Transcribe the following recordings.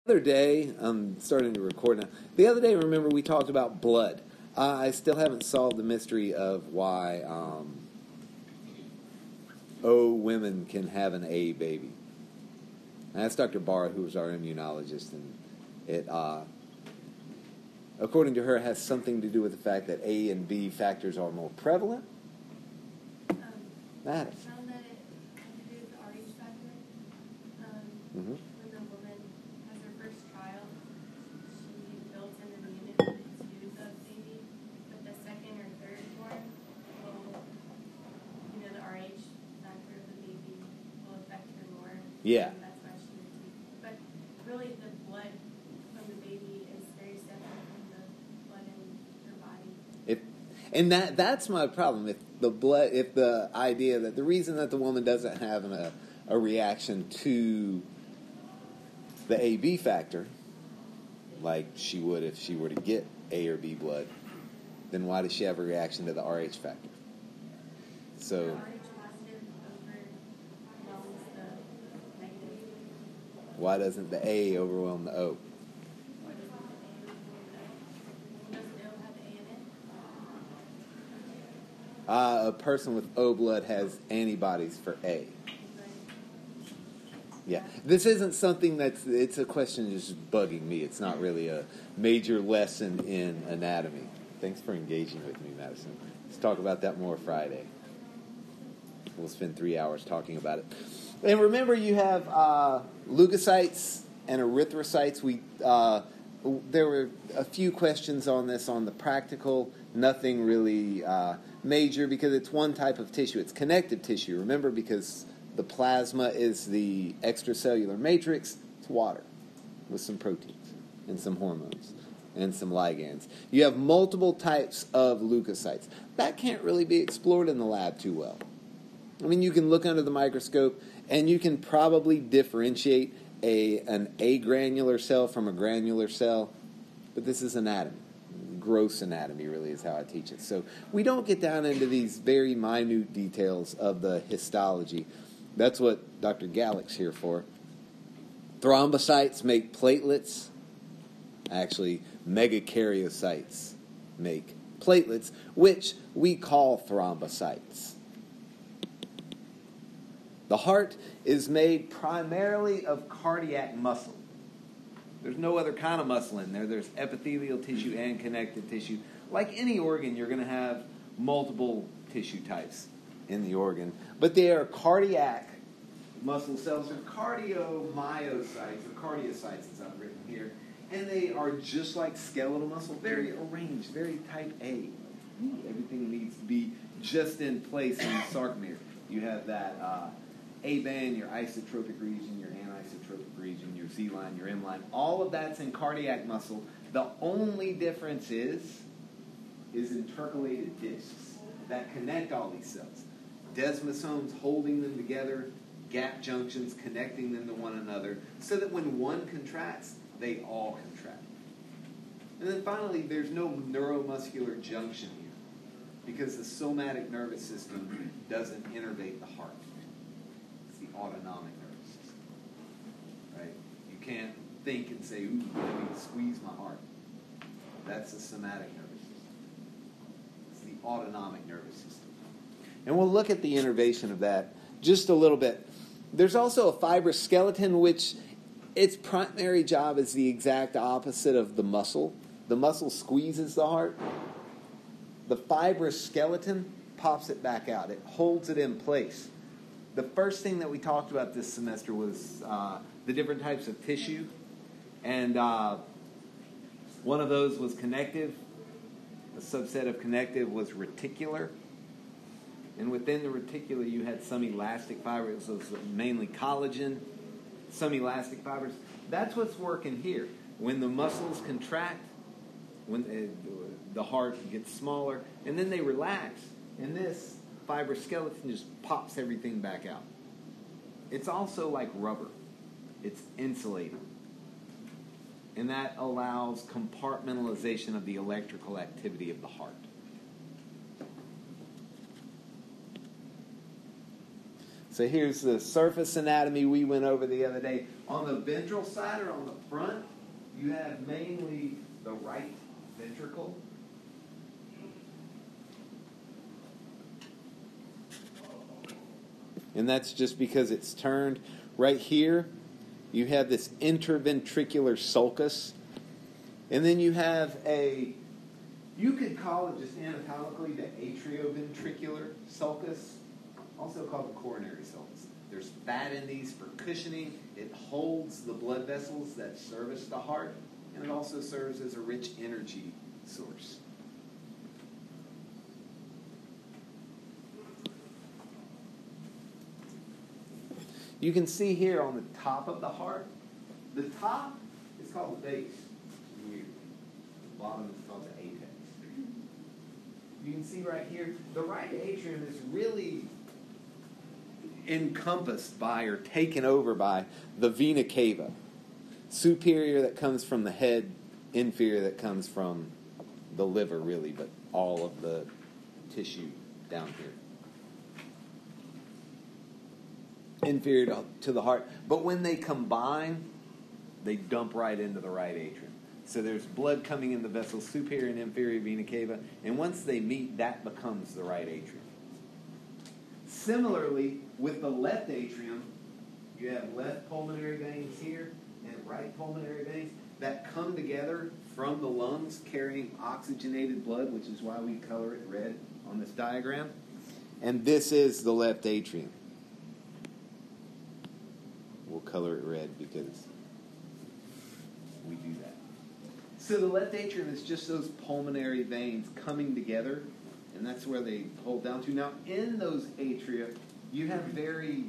Other day, I'm starting to record now. The other day, remember, we talked about blood. I still haven't solved the mystery of why O women can have an A baby. And that's Dr. Barr, who was our immunologist, and it, according to her, has something to do with the fact that A and B factors are more prevalent. I found that it had to do with the RH factor. When the woman has her first child, she builds in an immunity to the baby, but the second or third born will, the RH factor of the baby will affect her more. Yeah. And that's why she would take. But really, the blood from the baby is very separate from the blood in her body. And that's my problem. If the idea that the reason that the woman doesn't have a reaction to the AB factor, like she would if she were to get A or B blood, then why does she have a reaction to the RH factor? So, The RH positive overwhelms the negative. why doesn't the A overwhelm the O? A person with O blood has antibodies for A. Yeah. This isn't something it's a question that's just bugging me. It's not really a major lesson in anatomy. Thanks for engaging with me, Madison. Let's talk about that more Friday. We'll spend 3 hours talking about it. And remember, you have leukocytes and erythrocytes. There were a few questions on this on the practical. Nothing really major because it's one type of tissue. It's connective tissue. Remember, because the plasma is the extracellular matrix, it's water with some proteins and some hormones and some ligands. You have multiple types of leukocytes. That can't really be explored in the lab too well. I mean, you can look under the microscope and you can probably differentiate an agranular cell from a granular cell, but this is anatomy. Gross anatomy really is how I teach it. So we don't get down into these very minute details of the histology. That's what Dr. Gallick's here for. Thrombocytes make platelets. Actually, megakaryocytes make platelets, which we call thrombocytes. The heart is made primarily of cardiac muscle. There's no other kind of muscle in there. There's epithelial tissue and connective tissue. Like any organ, you're going to have multiple tissue types in the organ. But they are cardiac muscle cells, or cardiomyocytes, or cardiocytes as I've written here. And they are just like skeletal muscle, very arranged, very type A. Everything needs to be just in place in the sarcomere. You have that A-band, your isotropic region, your anisotropic region, your Z-line, your M-line. All of that's in cardiac muscle. The only difference is intercalated discs that connect all these cells. Desmosomes holding them together, gap junctions connecting them to one another, so that when one contracts, they all contract. And then finally, there's no neuromuscular junction here, because the somatic nervous system doesn't innervate the heart. The autonomic nervous system, right? You can't think and say, ooh, let me squeeze my heart. That's the somatic nervous system. It's the autonomic nervous system. And we'll look at the innervation of that just a little bit. There's also a fibrous skeleton, which its primary job is the exact opposite of the muscle. The muscle squeezes the heart. The fibrous skeleton pops it back out. It holds it in place. The first thing that we talked about this semester was the different types of tissue. And one of those was connective. A subset of connective was reticular. And within the reticular, you had some elastic fibers. So it's mainly collagen, some elastic fibers. That's what's working here. When the muscles contract, when the heart gets smaller, and then they relax, and this fibrous skeleton just pops everything back out. It's also like rubber. It's insulating. And that allows compartmentalization of the electrical activity of the heart. So here's the surface anatomy we went over the other day. On the ventral side or on the front, you have mainly the right ventricle. And that's just because it's turned. Right here, you have this interventricular sulcus. And then you have you could call it just anatomically the atrioventricular sulcus, also called the coronary sulcus. There's fat in these for cushioning. It holds the blood vessels that service the heart, and it also serves as a rich energy source. You can see here on the top of the heart, the top is called the base. Weird. The bottom is called the apex. You can see right here, the right atrium is really encompassed by or taken over by the vena cava. Superior that comes from the head, inferior that comes from the liver really, but all of the tissue down here. Inferior to the heart. But when they combine, they dump right into the right atrium. So there's blood coming in the vessels, superior and inferior vena cava, and once they meet, that becomes the right atrium. Similarly, with the left atrium, you have left pulmonary veins here and right pulmonary veins that come together from the lungs carrying oxygenated blood, which is why we color it red on this diagram. And this is the left atrium. We'll color it red because we do that. So the left atrium is just those pulmonary veins coming together, and that's where they hold down to. Now, in those atria, you have very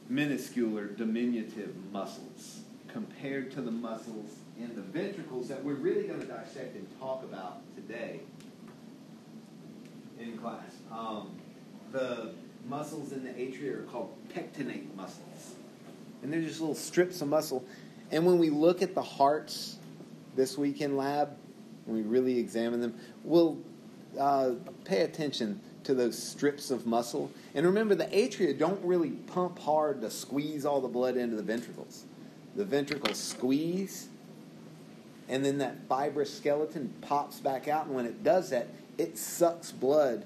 minuscule, diminutive muscles compared to the muscles in the ventricles that we're really going to dissect and talk about today in class. The muscles in the atria are called pectinate muscles. And they're just little strips of muscle. And when we look at the hearts this week in lab, when we really examine them, we'll pay attention to those strips of muscle. And remember, the atria don't really pump hard to squeeze all the blood into the ventricles. The ventricles squeeze, and then that fibrous skeleton pops back out. And when it does that, it sucks blood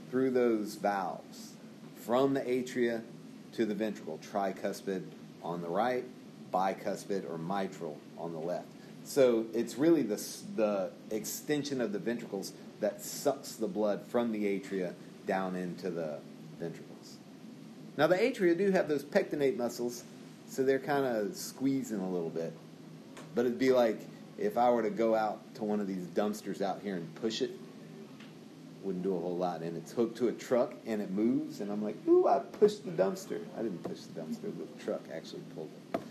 through those valves from the atria to the ventricle, tricuspid on the right, bicuspid or mitral on the left. So it's really the extension of the ventricles that sucks the blood from the atria down into the ventricles. Now the atria do have those pectinate muscles, so they're kind of squeezing a little bit. But it'd be like if I were to go out to one of these dumpsters out here and push it, wouldn't do a whole lot. And it's hooked to a truck and it moves, and I'm like, ooh, I pushed the dumpster. I didn't push the dumpster, the truck actually pulled it.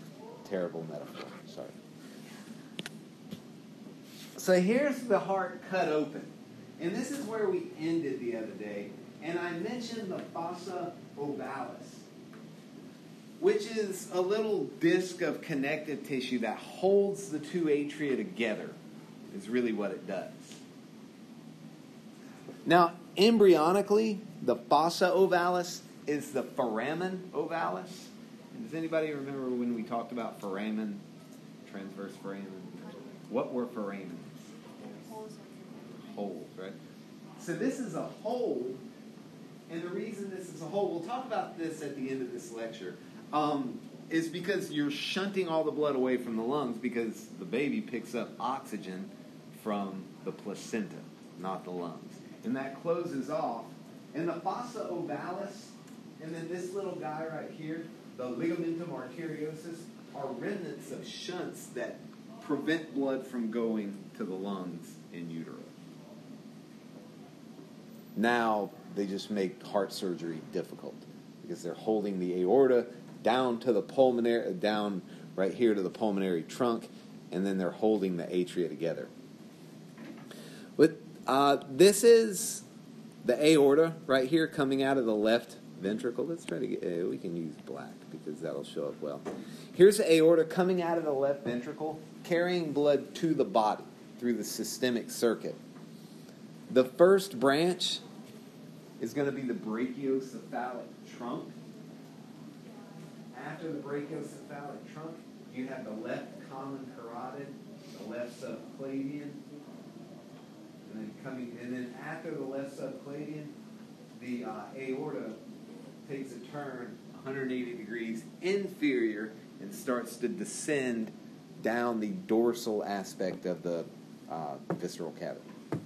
Terrible metaphor, sorry. So here's the heart cut open. And this is where we ended the other day. And I mentioned the fossa ovalis, which is a little disc of connective tissue that holds the two atria together, is really what it does. Now, embryonically, the fossa ovalis is the foramen ovalis. And does anybody remember when we talked about foramen, transverse foramen? What were foramens? Holes, right? So this is a hole, and the reason this is a hole, we'll talk about this at the end of this lecture, is because you're shunting all the blood away from the lungs because the baby picks up oxygen from the placenta, not the lungs. And that closes off. And the fossa ovalis, and then this little guy right here, the ligamentum arteriosus, are remnants of shunts that prevent blood from going to the lungs in utero. Now they just make heart surgery difficult because they're holding the aorta down to the pulmonary, down right here to the pulmonary trunk, and then they're holding the atria together. But this is the aorta right here coming out of the left ventricle. Let's try to get, we can use black because that'll show up well. Here's the aorta coming out of the left ventricle, carrying blood to the body through the systemic circuit. The first branch is going to be the brachiocephalic trunk. After the brachiocephalic trunk, you have the left common carotid, the left subclavian, and then after the left subclavian, the aorta takes a turn 180 degrees inferior and starts to descend down the dorsal aspect of the visceral cavity. The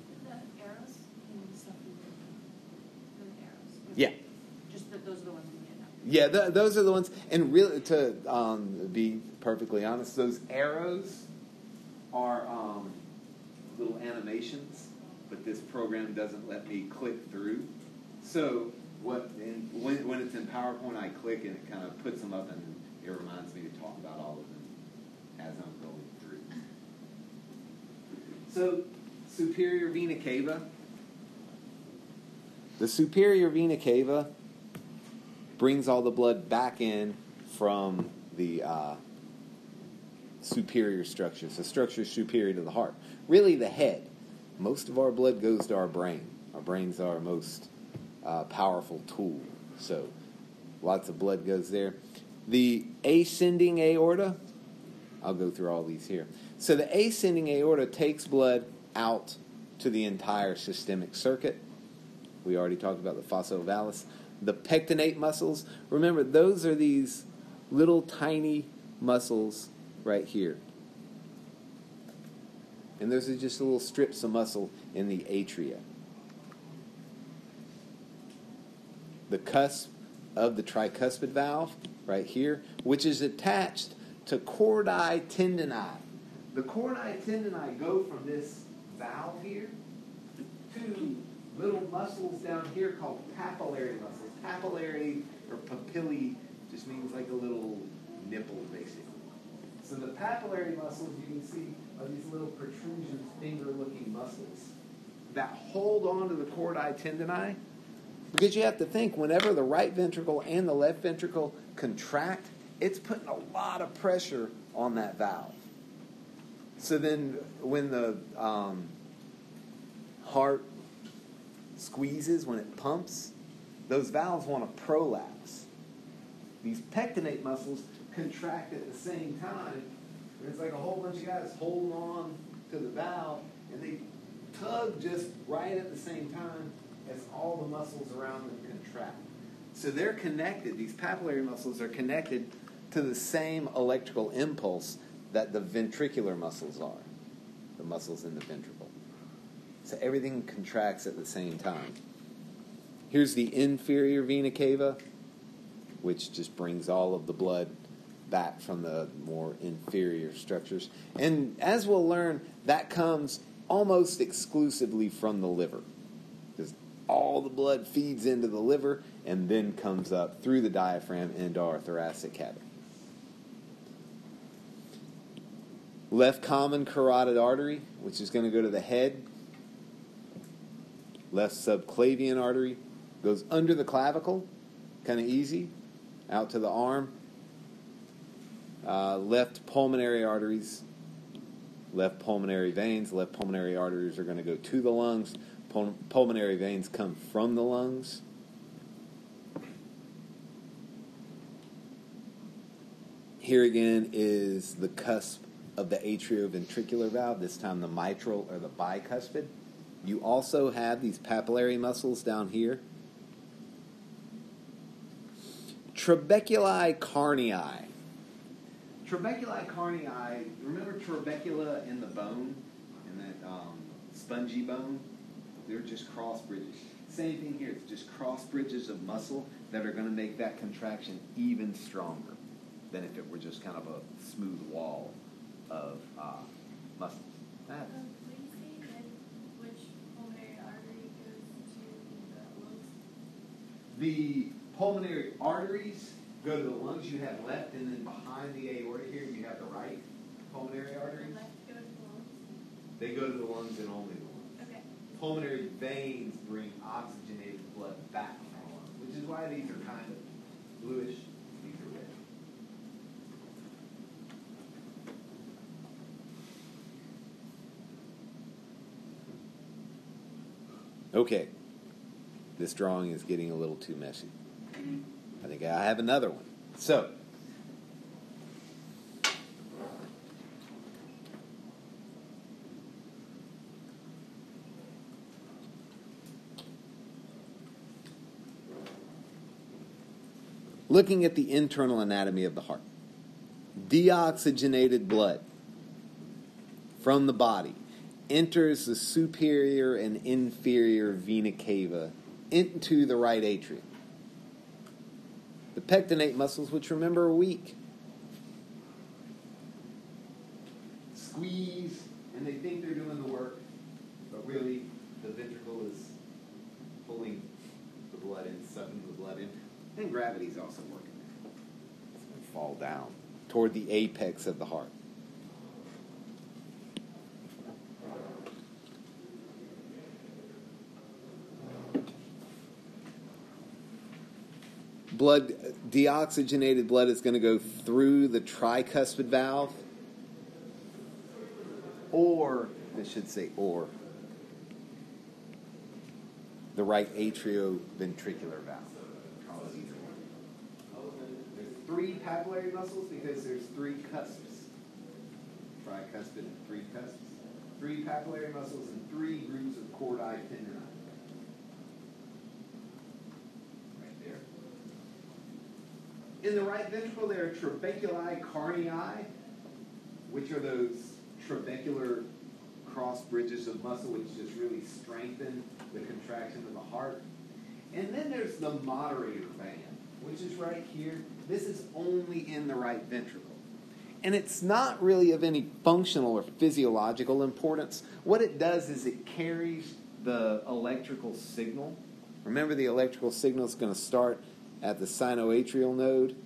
arrows and stuff you did. The arrows. Yeah. Just that those are the ones we get now. Yeah, those are the ones. And really, to be perfectly honest, those arrows are little animations, but this program doesn't let me click through. So when it's in PowerPoint, I click and it kind of puts them up, and it reminds me to talk about all of them as I'm going through. So, superior vena cava. The superior vena cava brings all the blood back in from the superior structures, the structures superior to the heart. Really, the head. Most of our blood goes to our brain. Our brain's our most powerful tool. So, lots of blood goes there. The ascending aorta, I'll go through all these here. So the ascending aorta takes blood out to the entire systemic circuit. We already talked about the fossa ovalis. The pectinate muscles, remember, those are these little tiny muscles right here. And those are just little strips of muscle in the atria. The cusp of the tricuspid valve, right here, which is attached to chordae tendineae. The chordae tendineae go from this valve here to little muscles down here called papillary muscles. Papillary or papillae just means like a little nipple, basically. So the papillary muscles, you can see, are these little protrusions, finger-looking muscles that hold on to the chordae tendineae. Because you have to think, whenever the right ventricle and the left ventricle contract, it's putting a lot of pressure on that valve. So then when the heart squeezes, when it pumps, those valves want to prolapse. These pectinate muscles contract at the same time. And it's like a whole bunch of guys holding on to the valve, and they tug just right at the same time as all the muscles around them contract. So they're connected. These papillary muscles are connected to the same electrical impulse that the ventricular muscles are, the muscles in the ventricle. So everything contracts at the same time. Here's the inferior vena cava, which just brings all of the blood back from the more inferior structures. And as we'll learn, that comes almost exclusively from the liver. Because all the blood feeds into the liver and then comes up through the diaphragm into our thoracic cavity. Left common carotid artery, which is going to go to the head. Left subclavian artery goes under the clavicle, kind of easy, out to the arm. Left pulmonary arteries, left pulmonary veins. Left pulmonary arteries are going to go to the lungs. Pulmonary veins come from the lungs. Here again is the cusp of the atrioventricular valve, this time the mitral or the bicuspid. You also have these papillary muscles down here. Trabeculi carnii. Trabeculi carnii, remember trabecula in the bone, in that spongy bone? They're just cross bridges. Same thing here, it's just cross bridges of muscle that are going to make that contraction even stronger than if it were just kind of a smooth wall of muscles. Will you say then which pulmonary artery goes to the lungs? The pulmonary arteries go to the lungs. You have left, and then behind the aorta here, you have the right pulmonary arteries. Left go to the lungs? They go to the lungs and only the lungs. Okay. Pulmonary veins bring oxygenated blood back from the lungs, which is why these are kind of bluish. These are red. Okay. This drawing is getting a little too messy. I think I have another one. So, looking at the internal anatomy of the heart. Deoxygenated blood from the body enters the superior and inferior vena cava into the right atrium. The pectinate muscles, which remember are weak, squeeze, and they think they're doing the work, but really the ventricle is pulling the blood in, sucking the blood in, and gravity's also working there. It's going to fall down toward the apex of the heart. Deoxygenated blood is going to go through the tricuspid valve, or the right atrioventricular valve. There's 3 papillary muscles because there's 3 cusps. Tricuspid and 3 cusps. 3 papillary muscles and 3 groups of chordae tendini. In the right ventricle, there are trabeculi carnii, which are those trabecular cross bridges of muscle which just really strengthen the contraction of the heart. And then there's the moderator band, which is right here. This is only in the right ventricle. And it's not really of any functional or physiological importance. What it does is it carries the electrical signal. Remember, the electrical signal is going to start at the sinoatrial node,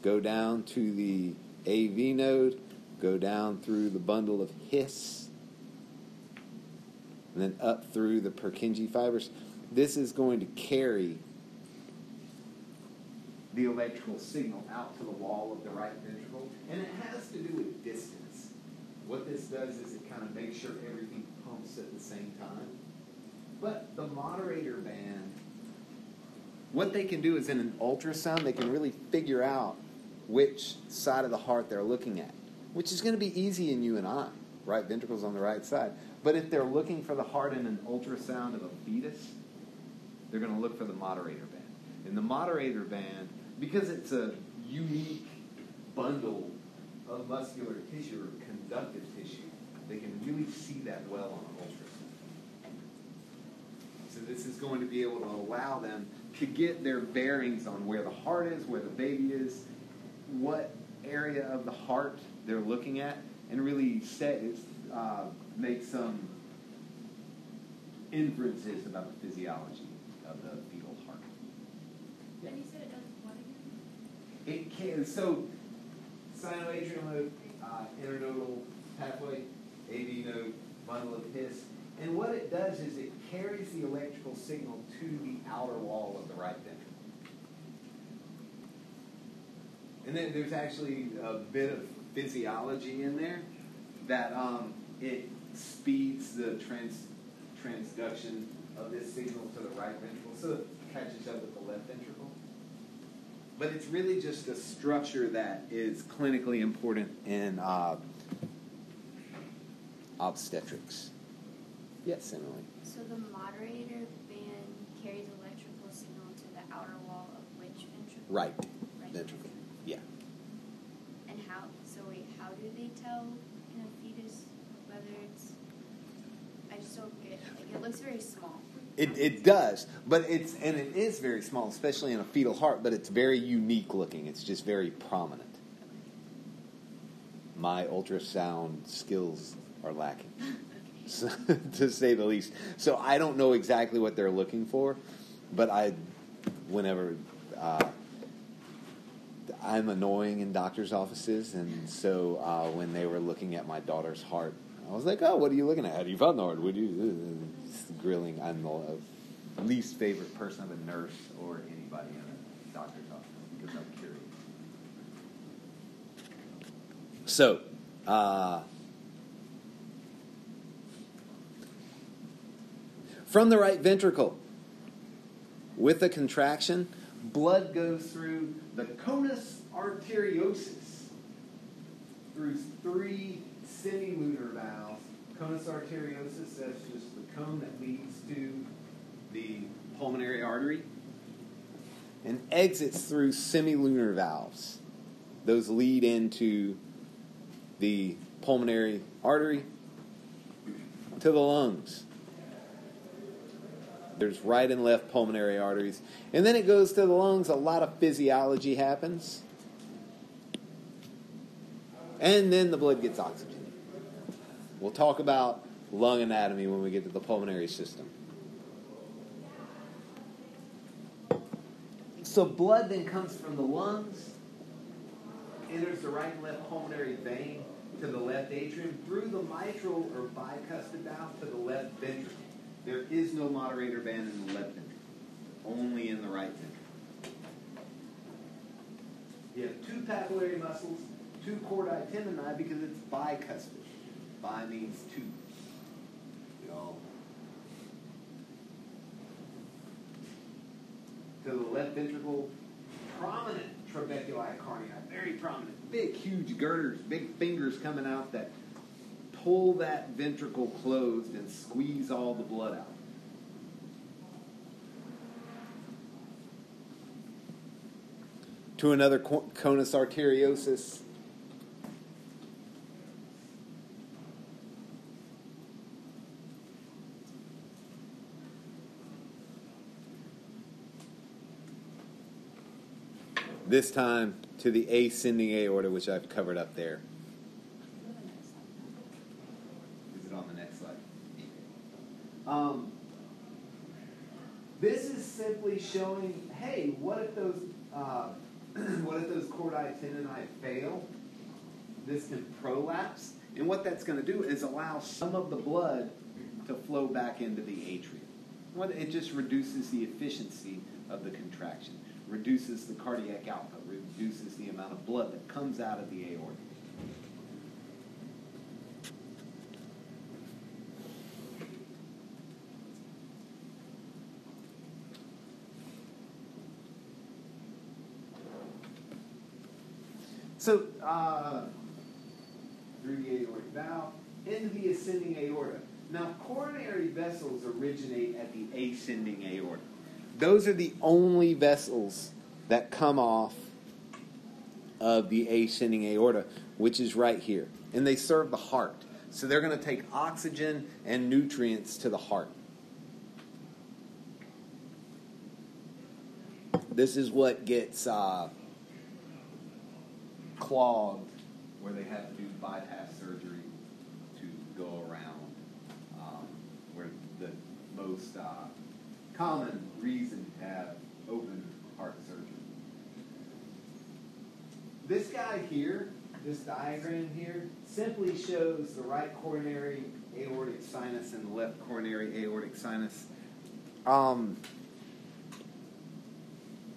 go down to the AV node, go down through the bundle of His, and then up through the Purkinje fibers. This is going to carry the electrical signal out to the wall of the right ventricle, and it has to do with distance. What this does is it kind of makes sure everything pumps at the same time. But the moderator band, what they can do is in an ultrasound, they can really figure out which side of the heart they're looking at, which is going to be easy in you and I. Right ventricle's on the right side. But if they're looking for the heart in an ultrasound of a fetus, they're going to look for the moderator band. And the moderator band, because it's a unique bundle of muscular tissue or conductive tissue, they can really see that well on an ultrasound. So this is going to be able to allow them to get their bearings on where the heart is, where the baby is, what area of the heart they're looking at, and really make some inferences about the physiology of the fetal heart. And you said it does what again? It can, so sinoatrial node, internodal pathway, AV node, bundle of His. And what it does is it carries the electrical signal to the outer wall of the right ventricle. And then there's actually a bit of physiology in there that it speeds the transduction of this signal to the right ventricle, so it catches up with the left ventricle. But it's really just a structure that is clinically important in obstetrics. Yes, Emily. So the moderator band carries electrical signal to the outer wall of which ventricle? Right ventricle. Yeah. And how do they tell in a fetus whether it's? I just don't get. Like, it looks very small. It does, but it is very small, especially in a fetal heart. But it's very unique looking. It's just very prominent. My ultrasound skills are lacking, to say the least. So I don't know exactly what they're looking for, but whenever I'm annoying in doctor's offices, and so when they were looking at my daughter's heart, I was like, "Oh, what are you looking at? How do you find the heart? Would you?" Grilling. I'm the least favorite person of a nurse or anybody in a doctor's office because I'm curious. So, from the right ventricle, with a contraction, blood goes through the conus arteriosus, through 3 semilunar valves. Conus arteriosus, that's just the cone that leads to the pulmonary artery, and exits through semilunar valves. Those lead into the pulmonary artery to the lungs. There's right and left pulmonary arteries. And then it goes to the lungs. A lot of physiology happens. And then the blood gets oxygen. We'll talk about lung anatomy when we get to the pulmonary system. So blood then comes from the lungs, enters the right and left pulmonary vein to the left atrium, through the mitral or bicuspid valve to the left ventricle. There is no moderator band in the left ventricle, only in the right ventricle. You have 2 papillary muscles, 2 chordae tendineae, because it's bicuspid. Bi means 2. To the left ventricle, prominent trabeculi carnii, very prominent, big, huge girders, big fingers coming out that pull that ventricle closed and squeeze all the blood out. To another conus arteriosus. This time to the ascending aorta, which I've covered up there. Is it on the next slide? This is simply showing, hey, what if those chordae tendineae fail? This can prolapse, and what that's going to do is allow some of the blood to flow back into the atrium. It just reduces the efficiency of the contraction. Reduces the cardiac output, reduces the amount of blood that comes out of the aorta. So, through the aortic valve, into the ascending aorta. Now, coronary vessels originate at the ascending aorta. Those are the only vessels that come off of the ascending aorta, which is right here. And they serve the heart. So they're going to take oxygen and nutrients to the heart. This is what gets clogged, where they have to do bypass surgery to go around, where the most common reason to have open heart surgery. This guy here, this diagram here, simply shows the right coronary aortic sinus and the left coronary aortic sinus. And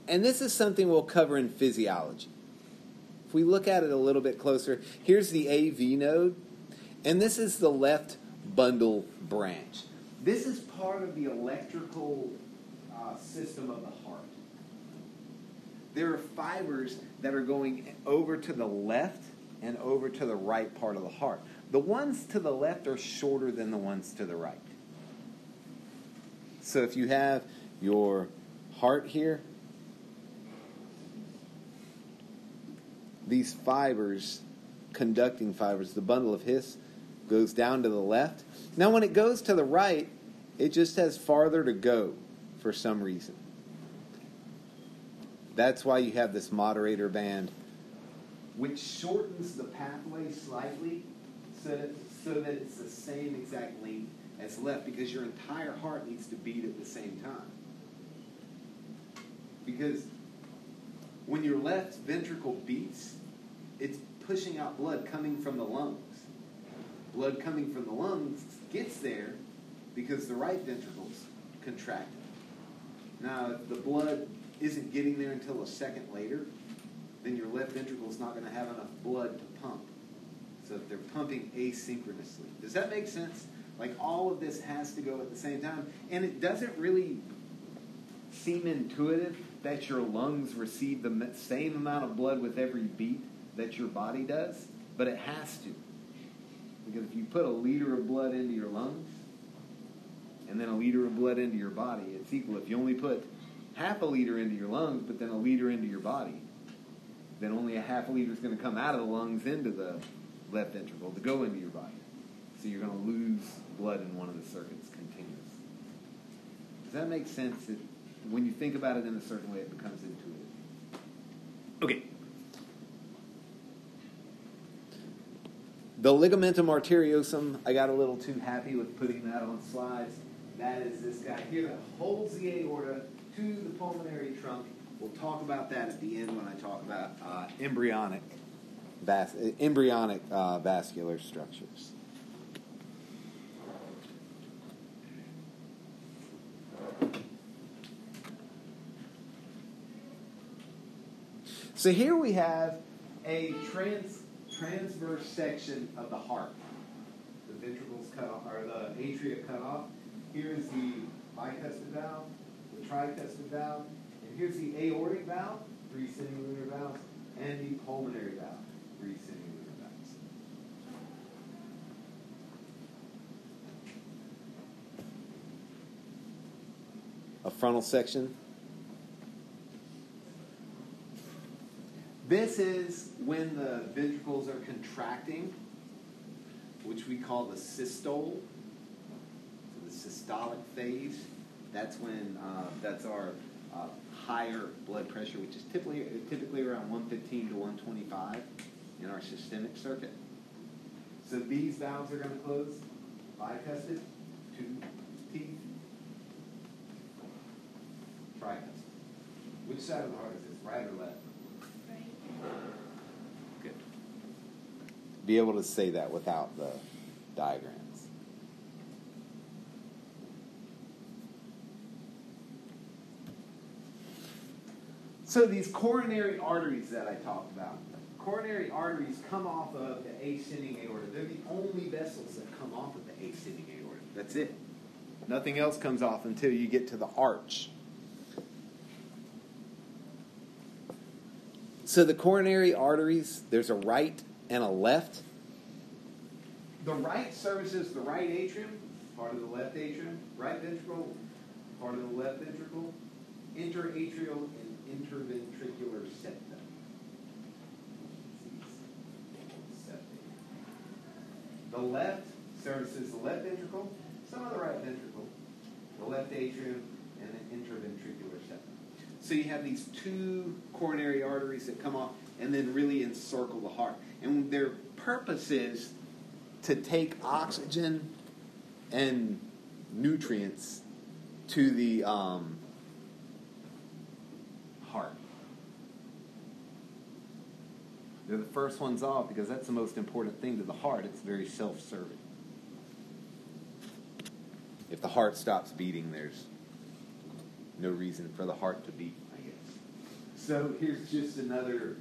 this is something we'll cover in physiology. If we look at it a little bit closer, here's the AV node, and this is the left bundle branch. This is part of the electrical system of the heart. There are fibers that are going over to the left and over to the right part of the heart. The ones to the left are shorter than the ones to the right. So if you have your heart here, these fibers, conducting fibers, the bundle of His, goes down to the left. Now when it goes to the right, it just has farther to go for some reason. That's why you have this moderator band, which shortens the pathway slightly so that it's the same exact length as left, because your entire heart needs to beat at the same time. Because when your left ventricle beats, it's pushing out blood coming from the lungs. Blood coming from the lungs gets there because the right ventricle's contracted. Now, if the blood isn't getting there until a second later, then your left ventricle is not going to have enough blood to pump. So they're pumping asynchronously. Does that make sense? Like, all of this has to go at the same time. And it doesn't really seem intuitive that your lungs receive the same amount of blood with every beat that your body does, but it has to. Because if you put a liter of blood into your lungs and then a liter of blood into your body, it's equal. If you only put half a liter into your lungs but then a liter into your body, then only a half a liter is going to come out of the lungs into the left ventricle to go into your body. So you're going to lose blood in one of the circuits continuously. Does that make sense? When you think about it in a certain way, it becomes intuitive. Okay. The ligamentum arteriosum, I got a little too happy with putting that on slides. That is this guy here that holds the aorta to the pulmonary trunk. We'll talk about that at the end when I talk about embryonic vascular structures. So here we have a transverse section of the heart. The ventricles cut off, or the atria cut off. Here's the bicuspid valve, the tricuspid valve, and here's the aortic valve, 3 semilunar valves, and the pulmonary valve, 3 semilunar valves. A frontal section. This is when the ventricles are contracting, which we call the systole, the systolic phase. That's when that's our higher blood pressure, which is typically around 115 to 125 in our systemic circuit. So these valves are going to close. Bicuspid, 2 teeth. Tricuspid. Which side of the heart is this, right or left? Good. Be able to say that without the diagrams. So these coronary arteries that I talked about, coronary arteries come off of the ascending aorta. They're the only vessels that come off of the ascending aorta. That's it. Nothing else comes off until you get to the arch. So the coronary arteries, there's a right and a left. The right services the right atrium, part of the left atrium, right ventricle, part of the left ventricle, interatrial and interventricular septa. The left services the left ventricle, some of the right ventricle, the left atrium, and the interventricular septa. So you have these 2 coronary arteries that come off and then really encircle the heart. And their purpose is to take oxygen and nutrients to the heart. They're the first ones off because that's the most important thing to the heart. It's very self-serving. If the heart stops beating, there's no reason for the heart to beat, I guess. So here's just another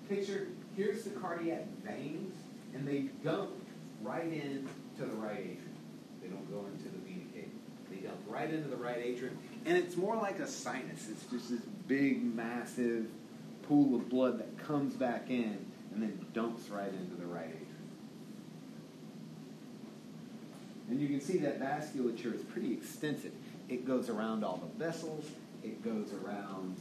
picture. Here's the cardiac veins, and they dump right into the right atrium. They don't go into the vena cava. They dump right into the right atrium, and it's more like a sinus. It's just this big, massive pool of blood that comes back in and then dumps right into the right atrium. And you can see that vasculature is pretty extensive. It goes around all the vessels. It goes around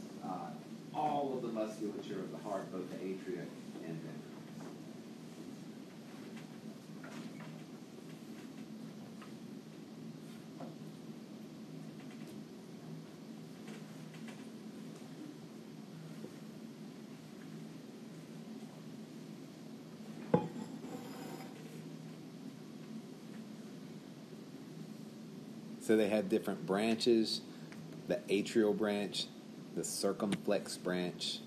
all of the musculature of the heart, both the atria and ventricles. So they have different branches, the atrial branch, the circumflex branch.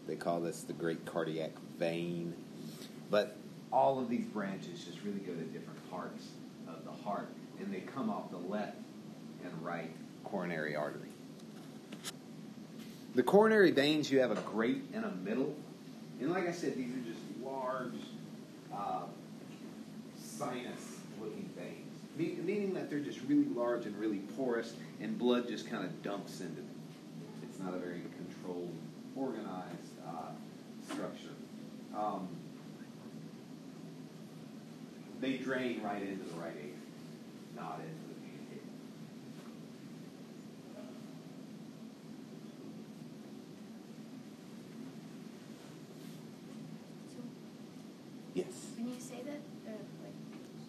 They call this the great cardiac vein. But all of these branches just really go to different parts of the heart, and they come off the left and right coronary artery. The coronary veins, you have a grate and a middle. And like I said, these are just large sinus-looking veins. meaning that they're just really large and really porous, and blood just kind of dumps into them. It's not a very controlled, organized structure. They drain right into the right atrium, not into the vena cava. So Yes. when you say that they're like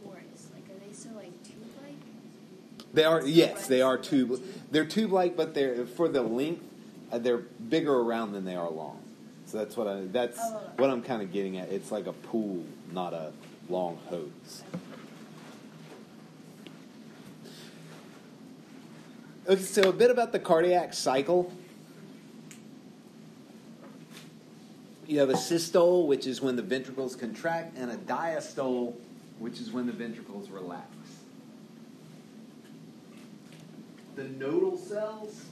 porous, like are they still like tube-like? They are. Yes, they are tube. They're tube-like, but they're for the length. They're bigger around than they are long. So that's what what I'm kind of getting at. It's like a pool, not a long hose. Okay, so a bit about the cardiac cycle. You have a systole, which is when the ventricles contract, and a diastole, which is when the ventricles relax. The nodal cells,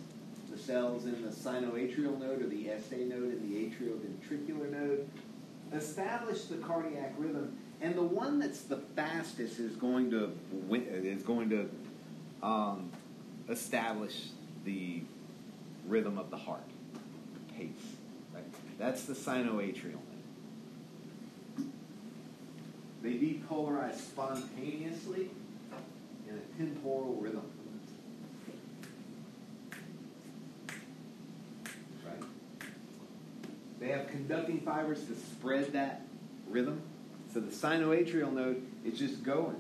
the cells in the sinoatrial node or the SA node and the atrioventricular node, establish the cardiac rhythm, and the one that's the fastest is going to establish the rhythm of the heart, the pace. Right? That's the sinoatrial node. They depolarize spontaneously in a temporal rhythm. Right? They have conducting fibers to spread that rhythm. So the sinoatrial node is just going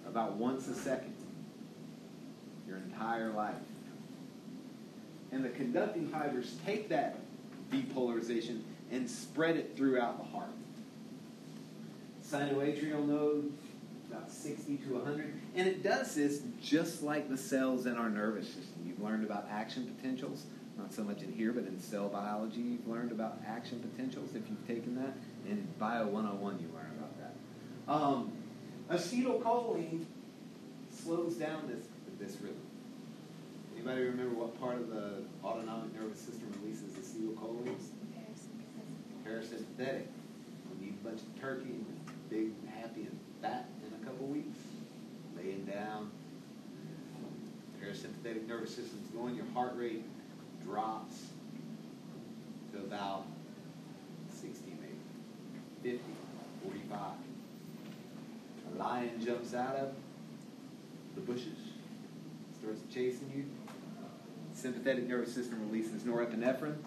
about once a second your entire life. And the conducting fibers take that depolarization and spread it throughout the heart. Sinoatrial node, about 60 to 100. And it does this just like the cells in our nervous system. You've learned about action potentials, not so much in here, but in cell biology you've learned about action potentials if you've taken that. And in Bio 101 you learn about that. Acetylcholine slows down this rhythm. Anybody remember what part of the autonomic nervous system releases acetylcholines? Parasympathetic. When you eat a bunch of turkey and big, happy, and fat in a couple weeks, laying down, parasympathetic nervous system's going, your heart rate drops to about 60 maybe, 50, 45. A lion jumps out of the bushes, starts chasing you. Sympathetic nervous system releases norepinephrine.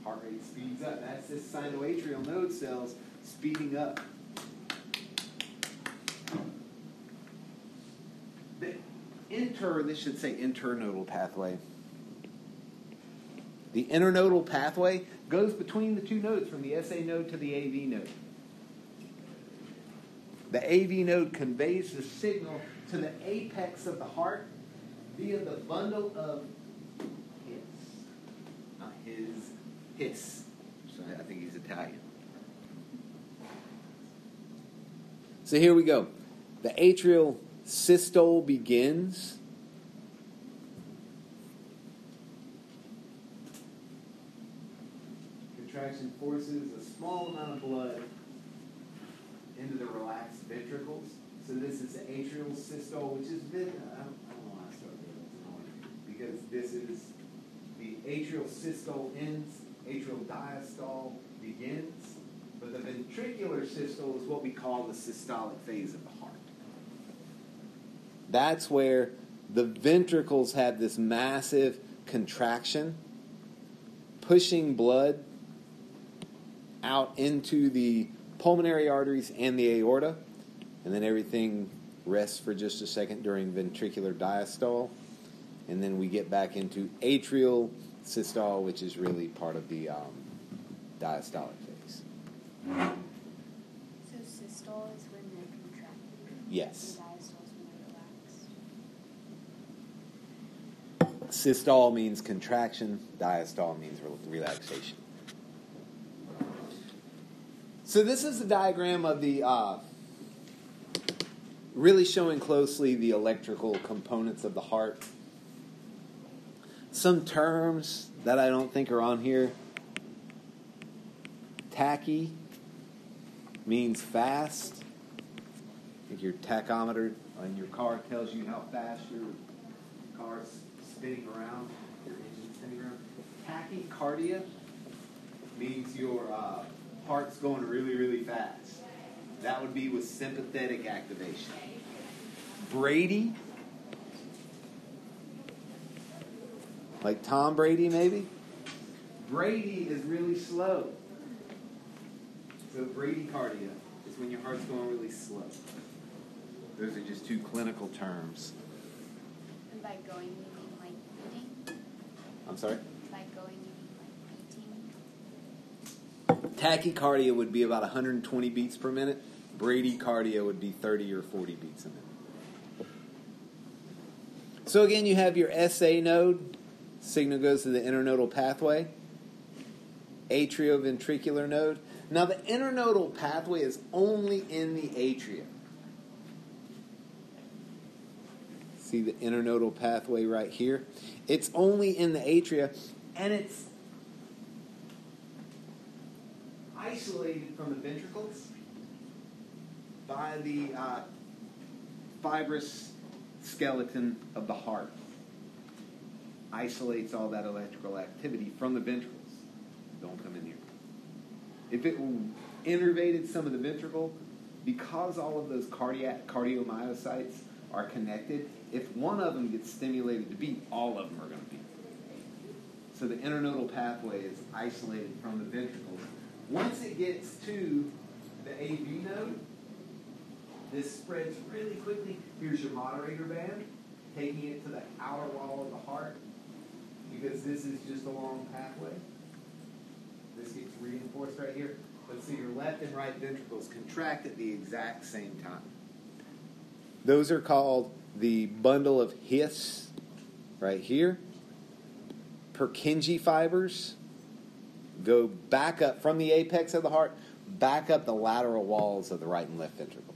Heart rate speeds up. That's this sinoatrial node cells speeding up. This should say internodal pathway. The internodal pathway goes between the two nodes, from the SA node to the AV node. The AV node conveys the signal to the apex of the heart via the bundle of his. So I think he's Italian. So here we go. The atrial systole begins. Contraction forces a small amount of blood into the relaxed ventricles. So this is the atrial systole, which is I don't know why I started with this, because this is the atrial systole ends, atrial diastole begins, but the ventricular systole is what we call the systolic phase of the heart. That's where the ventricles have this massive contraction, pushing blood out into the pulmonary arteries and the aorta, and then everything rests for just a second during ventricular diastole, and then we get back into atrial systole, which is really part of the diastolic phase. So systole is when they're contracted? Yes. And diastole is when they're relaxed? Systole means contraction, diastole means relaxation. So this is a diagram of the really showing closely the electrical components of the heart. Some terms that I don't think are on here. Tachy means fast. Like your tachometer in your car tells you how fast your car's spinning around, your engine spinning around. Tachycardia means your heart's going really, really fast. That would be with sympathetic activation. Brady, like Tom Brady maybe. Brady is really slow. So bradycardia is when your heart's going really slow. Those are just two clinical terms. And by going, you mean like beating? I'm sorry? By going, you mean like beating? Tachycardia would be about 120 beats per minute. Bradycardia would be 30 or 40 beats a minute. So again, you have your SA node. Signal goes to the internodal pathway. Atrioventricular node. Now the internodal pathway is only in the atria. See the internodal pathway right here? It's only in the atria, and it's isolated from the ventricles by the fibrous skeleton of the heart. Isolates all that electrical activity from the ventricles. Don't come in here. If it innervated some of the ventricle, because all of those cardiomyocytes are connected, if one of them gets stimulated to beat, all of them are going to beat. So the internodal pathway is isolated from the ventricles. Once it gets to the AV node, this spreads really quickly. Here's your moderator band, taking it to the outer wall of the heart, because this is just a long pathway. This gets reinforced right here. But see, your left and right ventricles contract at the exact same time. Those are called the bundle of His, right here. Purkinje fibers go back up from the apex of the heart, back up the lateral walls of the right and left ventricle.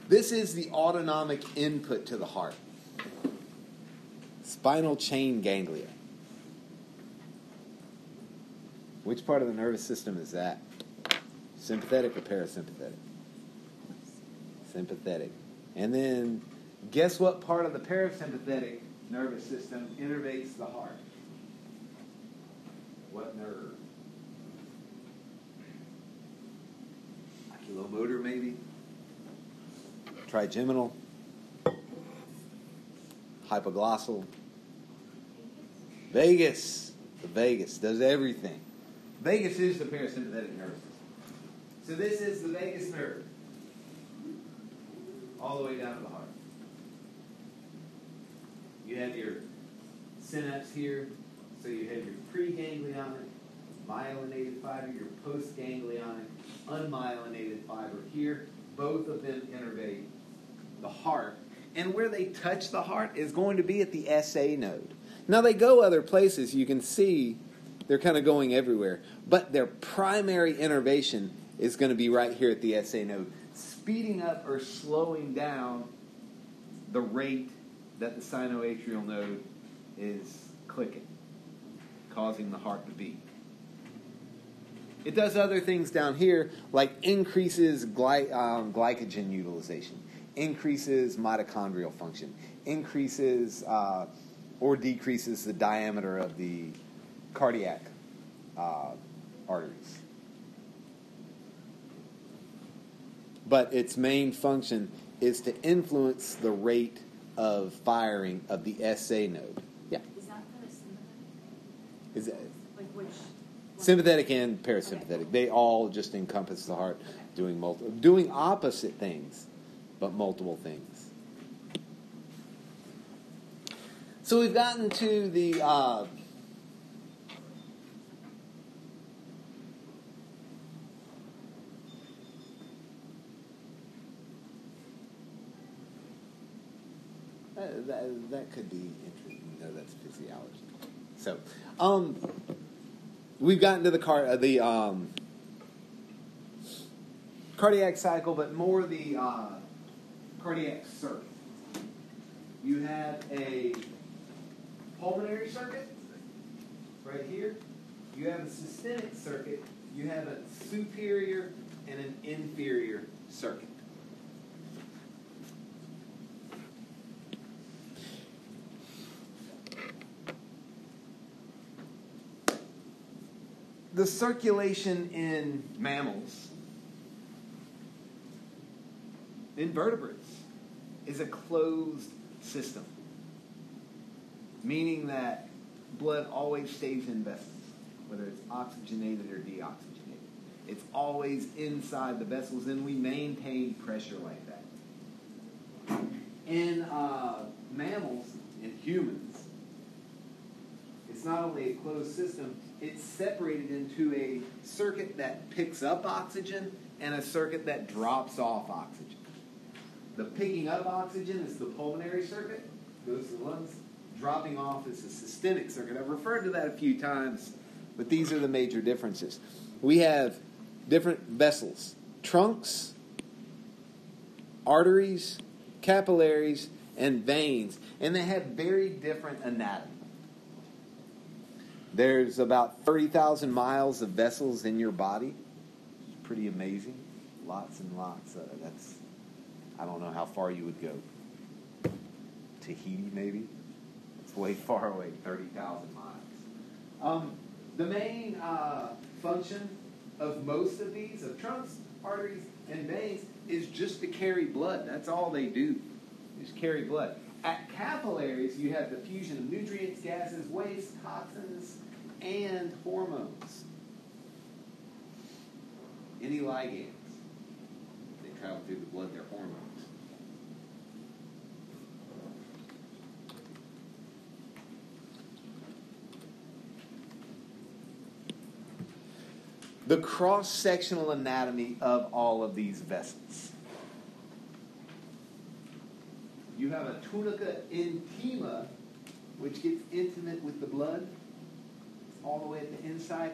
This is the autonomic input to the heart. Spinal chain ganglia. Which part of the nervous system is that? Sympathetic or parasympathetic? Sympathetic. And then, guess what part of the parasympathetic nervous system innervates the heart? What nerve? Oculomotor, maybe? Trigeminal? Hypoglossal? Vagus. The vagus does everything. Vagus is the parasympathetic nervous system. So this is the vagus nerve. All the way down to the heart. You have your synapse here. So you have your preganglionic, myelinated fiber, your postganglionic, unmyelinated fiber here. Both of them innervate the heart. And where they touch the heart is going to be at the SA node. Now they go other places. You can see they're kind of going everywhere. But their primary innervation is going to be right here at the SA node, speeding up or slowing down the rate that the sinoatrial node is clicking, causing the heart to beat. It does other things down here, like increases glycogen utilization, increases mitochondrial function, increases or decreases the diameter of the cardiac arteries. But its main function is to influence the rate of firing of the SA node. Yeah. Is that for the sympathetic? Is that Like which? sympathetic and parasympathetic? Okay. They all just encompass the heart, doing opposite things, but multiple things. So we've gotten to the that could be interesting. No, that's physiology. So, we've gotten to the cardiac cycle, but more the cardiac circuit. You have a pulmonary circuit right here. You have a systemic circuit you have a superior and an inferior circuit. The circulation in mammals, invertebrates, is a closed system, meaning that blood always stays in vessels, whether it's oxygenated or deoxygenated. It's always inside the vessels, and we maintain pressure like that. In mammals, in humans, it's not only a closed system, it's separated into a circuit that picks up oxygen and a circuit that drops off oxygen. The picking up oxygen is the pulmonary circuit, goes to the lungs. Dropping off is the systemic circuit. I've referred to that a few times, but these are the major differences. We have different vessels: trunks, arteries, capillaries, and veins, and they have very different anatomy. There's about 30,000 miles of vessels in your body. It's pretty amazing. Lots and lots. I don't know how far you would go. Tahiti, maybe? It's way far away, 30,000 miles. The main function of most of these, of trunks, arteries, and veins, is just to carry blood. That's all they do, just carry blood. At capillaries, you have the fusion of nutrients, gases, waste, toxins, and hormones. Any ligands, they travel through the blood, they're hormones. The cross-sectional anatomy of all of these vessels. You have a tunica intima, which gets intimate with the blood, all the way at the inside,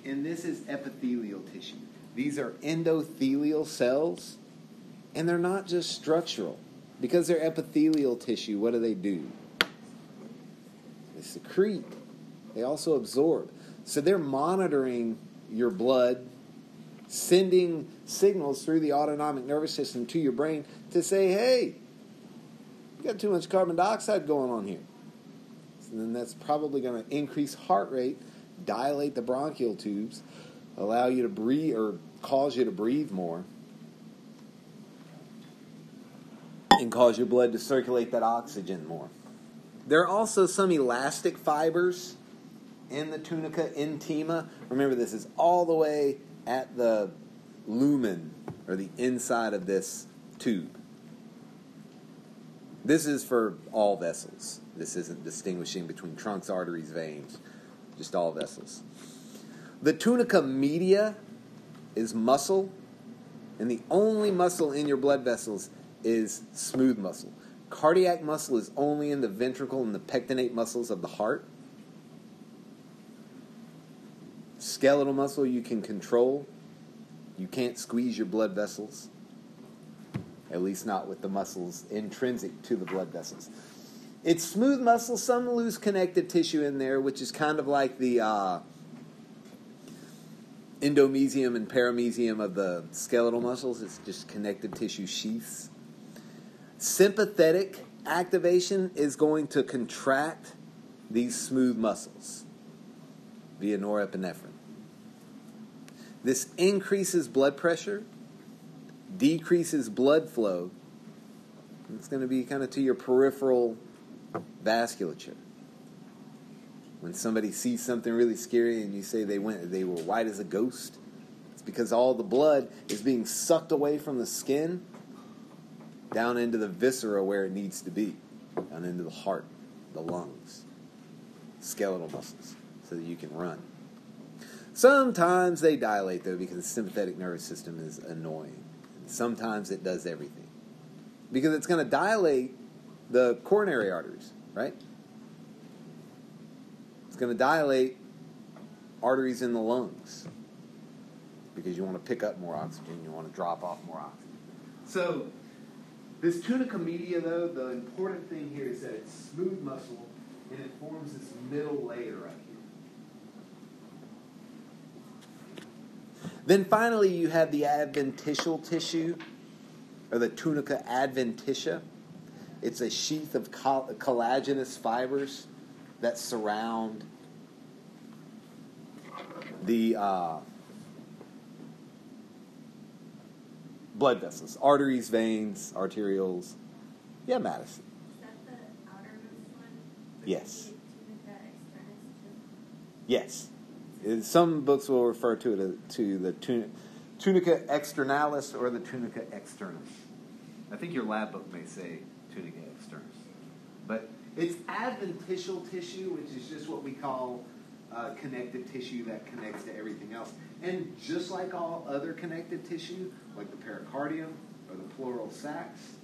and this is epithelial tissue. These are endothelial cells, and they're not just structural. Because they're epithelial tissue, what do? They secrete. They also absorb. So they're monitoring your blood, sending signals through the autonomic nervous system to your brain to say, hey, you got too much carbon dioxide going on here. And then that's probably going to increase heart rate, dilate the bronchial tubes, allow you to breathe, or cause you to breathe more, and cause your blood to circulate that oxygen more. There are also some elastic fibers in the tunica intima. Remember, this is all the way at the lumen, or the inside of this tube. This is for all vessels. This isn't distinguishing between trunks, arteries, veins. Just all vessels. The tunica media is muscle, and the only muscle in your blood vessels is smooth muscle. Cardiac muscle is only in the ventricle and the pectinate muscles of the heart. Skeletal muscle you can control. You can't squeeze your blood vessels. At least not with the muscles intrinsic to the blood vessels. It's smooth muscle, some loose connective tissue in there, which is kind of like the endomysium and paramysium of the skeletal muscles. It's just connective tissue sheaths. Sympathetic activation is going to contract these smooth muscles via norepinephrine. This increases blood pressure, decreases blood flow. It's going to be kind of to your peripheral vasculature. When somebody sees something really scary and you say they were white as a ghost, it's because all the blood is being sucked away from the skin down into the viscera where it needs to be, down into the heart, the lungs, skeletal muscles, so that you can run. Sometimes they dilate, though, because the sympathetic nervous system is annoying. Sometimes it does everything. Because it's going to dilate the coronary arteries, right? It's going to dilate arteries in the lungs. Because you want to pick up more oxygen, you want to drop off more oxygen. So, this tunica media, though, the important thing here is that it's smooth muscle, and it forms this middle layer right here. Then finally, you have the adventitial tissue, or the tunica adventitia. It's a sheath of collagenous fibers that surround the blood vessels, arteries, veins, arterioles. Yeah, Madison. Is that the outermost one? Yes. Tunica externis too? Yes. Some books will refer to it to the tunica externalis or the tunica externus. I think your lab book may say tunica externus. But it's adventitial tissue, which is just what we call connective tissue that connects to everything else. And just like all other connective tissue, like the pericardium or the pleural sacs,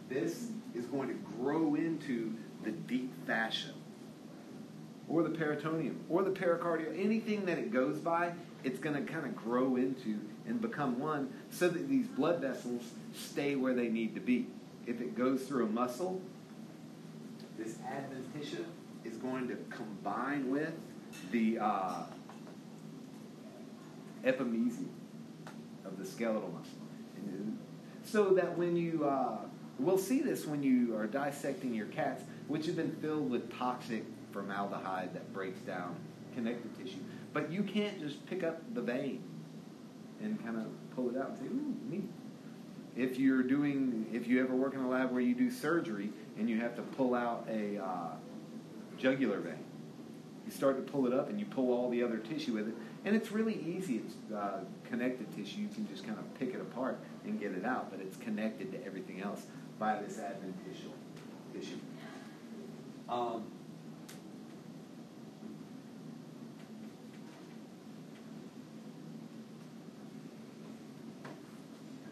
this is going to grow into the deep fascia, or the peritoneum, or the pericardium. Anything that it goes by, it's going to kind of grow into and become one so that these blood vessels stay where they need to be. If it goes through a muscle, this adventitia is going to combine with the epimysium of the skeletal muscle. And so that when you, we'll see this when you are dissecting your cats, which have been filled with toxic formaldehyde that breaks down connective tissue. But you can't just pick up the vein and kind of pull it out and say, ooh, neat. If you ever work in a lab where you do surgery and you have to pull out a jugular vein, you start to pull it up and you pull all the other tissue with it. And it's really easy. It's connective tissue. You can just kind of pick it apart and get it out. But it's connected to everything else by this adventitial tissue.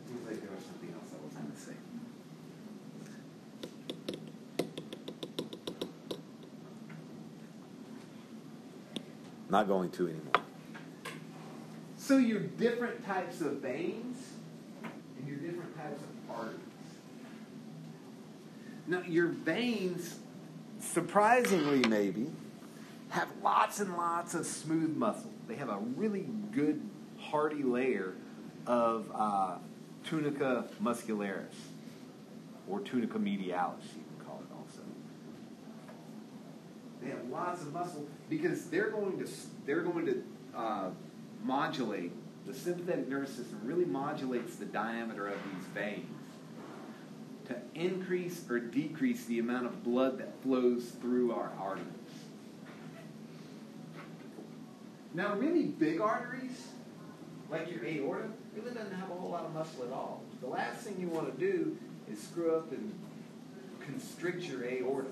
Seems like there was something else I was going to say. Not going to anymore. So your different types of veins and your different types of arteries. Now your veins, surprisingly maybe, have lots and lots of smooth muscle. They have a really good, hardy layer of tunica muscularis, or tunica medialis, you can call it also. They have lots of muscle because they're going to modulate. The sympathetic nervous system really modulates the diameter of these veins to increase or decrease the amount of blood that flows through our arteries. Now, really big arteries, like your aorta, really doesn't have a whole lot of muscle at all. The last thing you want to do is screw up and constrict your aorta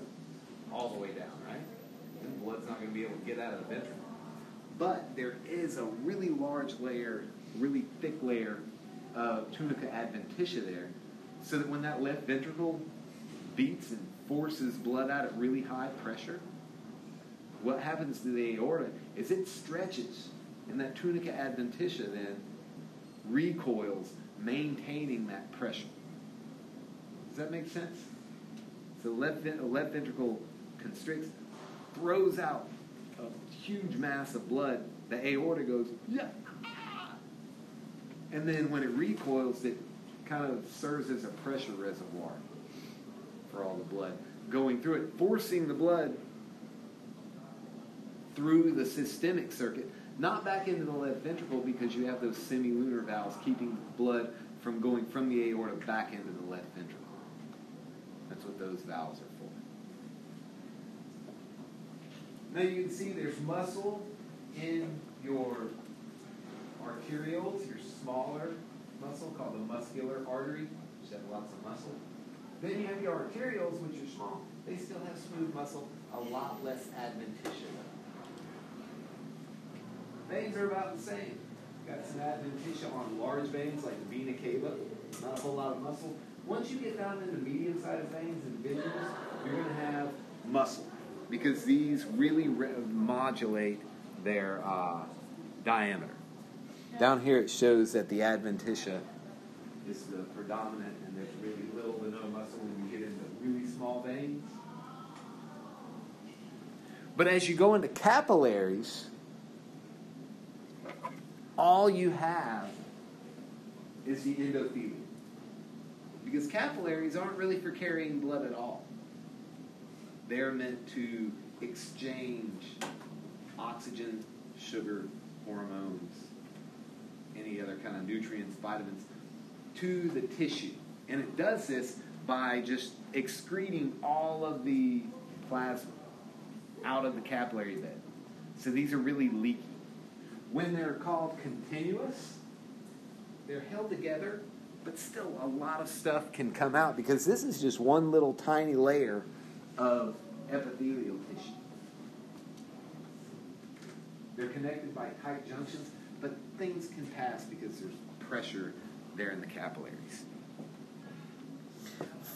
all the way down, right? Then the blood's not going to be able to get out of the ventricle. But there is a really large layer, really thick layer of tunica adventitia there, so that when that left ventricle beats and forces blood out at really high pressure, what happens to the aorta is it stretches, and that tunica adventitia then recoils, maintaining that pressure. Does that make sense? So the left ventricle constricts, throws out a huge mass of blood. The aorta goes, yeah. And then when it recoils, it kind of serves as a pressure reservoir for all the blood going through it, forcing the blood through the systemic circuit, not back into the left ventricle, because you have those semilunar valves keeping blood from going from the aorta back into the left ventricle. That's what those valves are for. Now you can see there's muscle in your arterioles, your smaller muscle called the muscular artery, which have lots of muscle. Then you have your arterioles, which are small. They still have smooth muscle, a lot less adventitia. Veins are about the same. Got some adventitia on large veins like the vena cava, not a whole lot of muscle. Once you get down into medium-sized veins and ventricles, you're going to have muscle, because these really modulate their diameter. Down here it shows that the adventitia is the predominant, and there's really little to no muscle when you get into really small veins. But as you go into capillaries, all you have is the endothelium. Because capillaries aren't really for carrying blood at all. They're meant to exchange oxygen, sugar, hormones, any other kind of nutrients, vitamins, to the tissue. And it does this by just excreting all of the plasma out of the capillary bed. So these are really leaky. When they're called continuous, they're held together, but still a lot of stuff can come out because this is just one little tiny layer of epithelial tissue. They're connected by tight junctions, but things can pass because there's pressure there in the capillaries.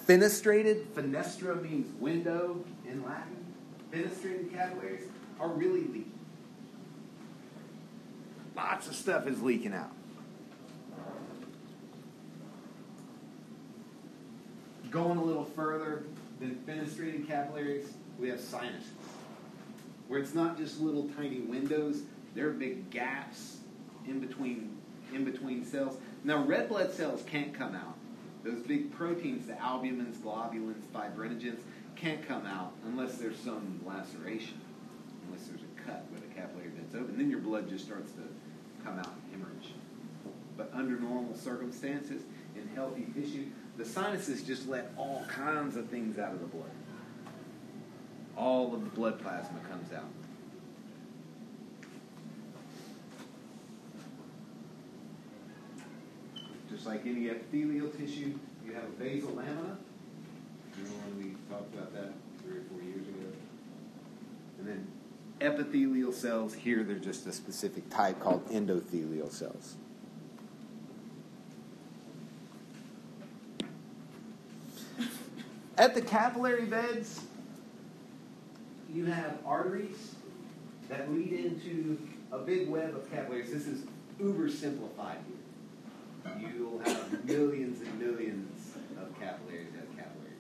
Fenestrated, fenestra means window in Latin. Fenestrated capillaries are really leaky. Lots of stuff is leaking out. Going a little further than fenestrated capillaries, we have sinuses, where it's not just little tiny windows, there are big gaps in between cells. Now, red blood cells can't come out. Those big proteins, the albumins, globulins, fibrinogens, can't come out unless there's some laceration, unless there's a cut where the capillary bed's open. Then your blood just starts to come out and hemorrhage. But under normal circumstances, in healthy tissue, the sinuses just let all kinds of things out of the blood. All of the blood plasma comes out. Just like any epithelial tissue, you have a basal lamina. Remember when we talked about that 3 or 4 years ago? And then epithelial cells, here they're just a specific type called endothelial cells. At the capillary beds, you have arteries that lead into a big web of capillaries. This is uber simplified here. You'll have millions and millions of capillaries at a capillary.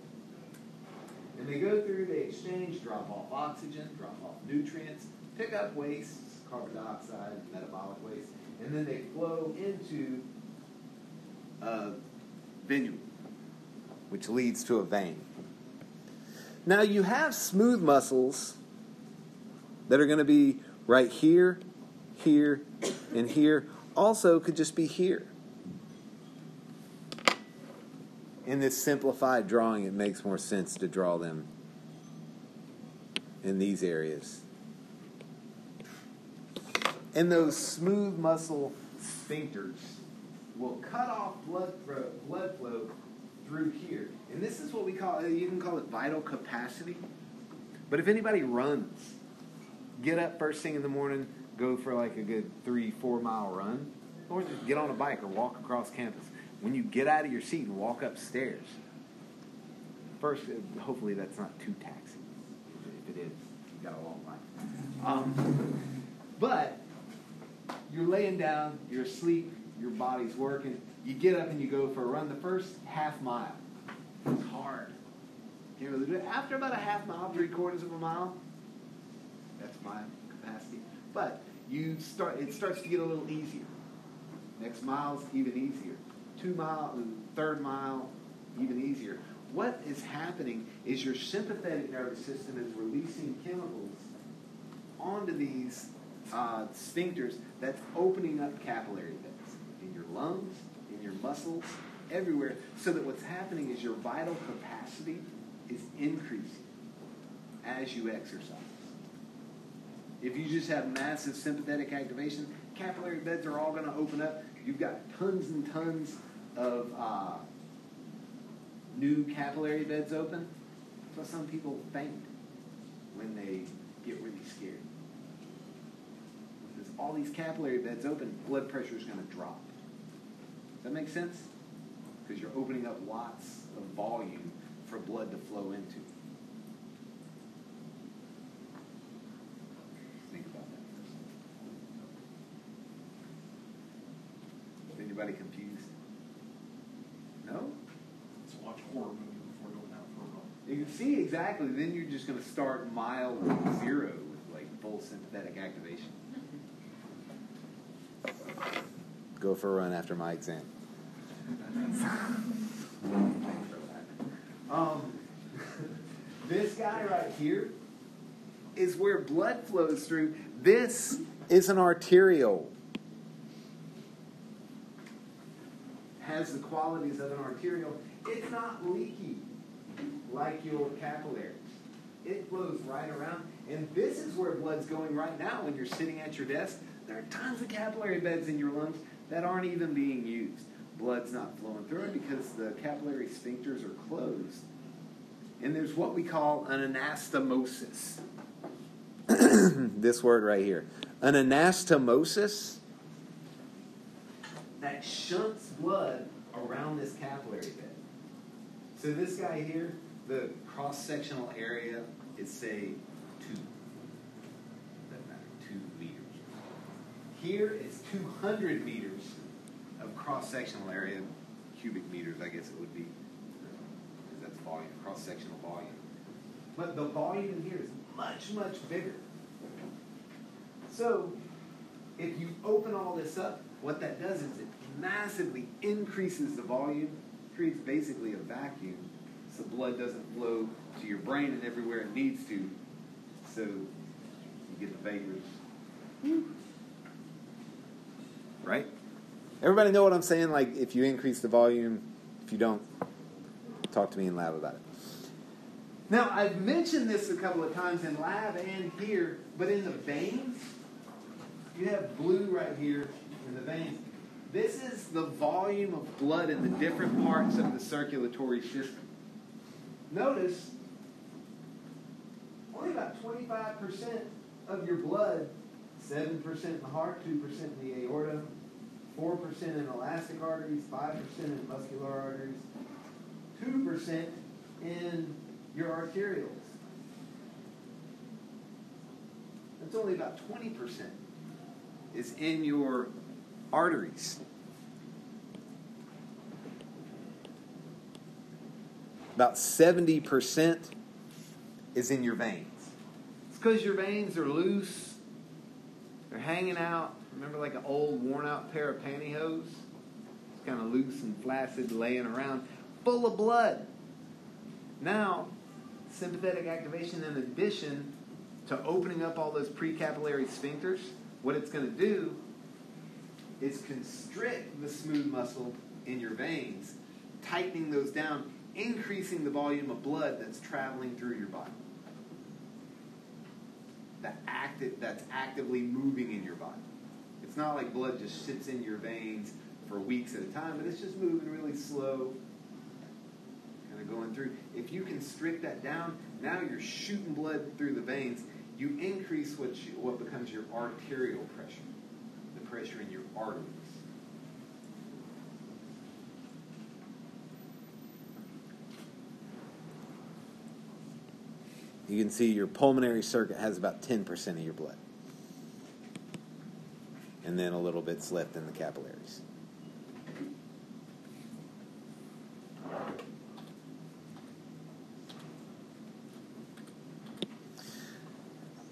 And they go through, they exchange, drop off oxygen, drop off nutrients, pick up wastes, carbon dioxide, metabolic waste, and then they flow into a venule, which leads to a vein. Now you have smooth muscles that are going to be right here, here, and here. Also could just be here. In this simplified drawing, it makes more sense to draw them in these areas. And those smooth muscle sphincters will cut off blood flow through here. And this is what we call, you can call it vital capacity. But if anybody runs, get up first thing in the morning, go for like a good 3-4 mile run, or just get on a bike or walk across campus. When you get out of your seat and walk upstairs, first, hopefully that's not too taxing. If it is, you got a long life. But you're laying down, you're asleep, your body's working. You get up and you go for a run. The first half mile, it's hard. Can't really do it. After about a half mile, 3/4 of a mile, that's my capacity. But it starts to get a little easier. Next mile's even easier. 2 mile, third mile, even easier. What is happening is your sympathetic nervous system is releasing chemicals onto these sphincters that's opening up capillary beds in your lungs, in your muscles, everywhere, so that what's happening is your vital capacity is increasing as you exercise. If you just have massive sympathetic activation, capillary beds are all going to open up. You've got tons and tons of new capillary beds open. So some people faint when they get really scared. Because all these capillary beds open, blood pressure is going to drop. Does that make sense? Because you're opening up lots of volume for blood to flow into. Think about that for a second. Is anybody confused? No? Let's watch a horror movie before going out for a run. You can see exactly. Then you're just going to start mild 0 with like full sympathetic activation. go for a run after my exam. This guy right here is where blood flows through. This is an arteriole. Has the qualities of an arteriole. It's not leaky like your capillaries. It flows right around. And this is where blood's going right now when you're sitting at your desk. There are tons of capillary beds in your lungs that aren't even being used. Blood's not flowing through it because the capillary sphincters are closed. And there's what we call an anastomosis. This word right here. An anastomosis that shunts blood around this capillary bed. So this guy here, the cross-sectional area is, say, 2. Doesn't matter, 2 meters. Here it's 200 meters of cross-sectional area, cubic meters, I guess it would be. That's volume, cross-sectional volume. But the volume in here is much, much bigger. So, if you open all this up, what that does is it massively increases the volume, creates basically a vacuum, so blood doesn't flow to your brain and everywhere it needs to, so you get the vapors. Right? Everybody know what I'm saying? Like, if you increase the volume, if you don't, talk to me in lab about it. Now, I've mentioned this a couple of times in lab and here, but in the veins, you have blue right here in the veins. This is the volume of blood in the different parts of the circulatory system. Notice, only about 25% of your blood, 7% in the heart, 2% in the aorta, 4% in elastic arteries, 5% in muscular arteries, 2% in your arterioles. That's only about 20% is in your arteries. About 70% is in your veins. It's because your veins are loose. They're hanging out. Remember like an old worn out pair of pantyhose? It's kind of loose and flaccid laying around, full of blood. Now, sympathetic activation in addition to opening up all those precapillary sphincters, what it's going to do is constrict the smooth muscle in your veins, tightening those down, increasing the volume of blood that's traveling through your body. That's actively moving in your body. It's not like blood just sits in your veins for weeks at a time, but it's just moving really slow, kind of going through. If you constrict that down, now you're shooting blood through the veins. You increase what becomes your arterial pressure, the pressure in your arteries. You can see your pulmonary circuit has about 10% of your blood. And then a little bit's left in the capillaries.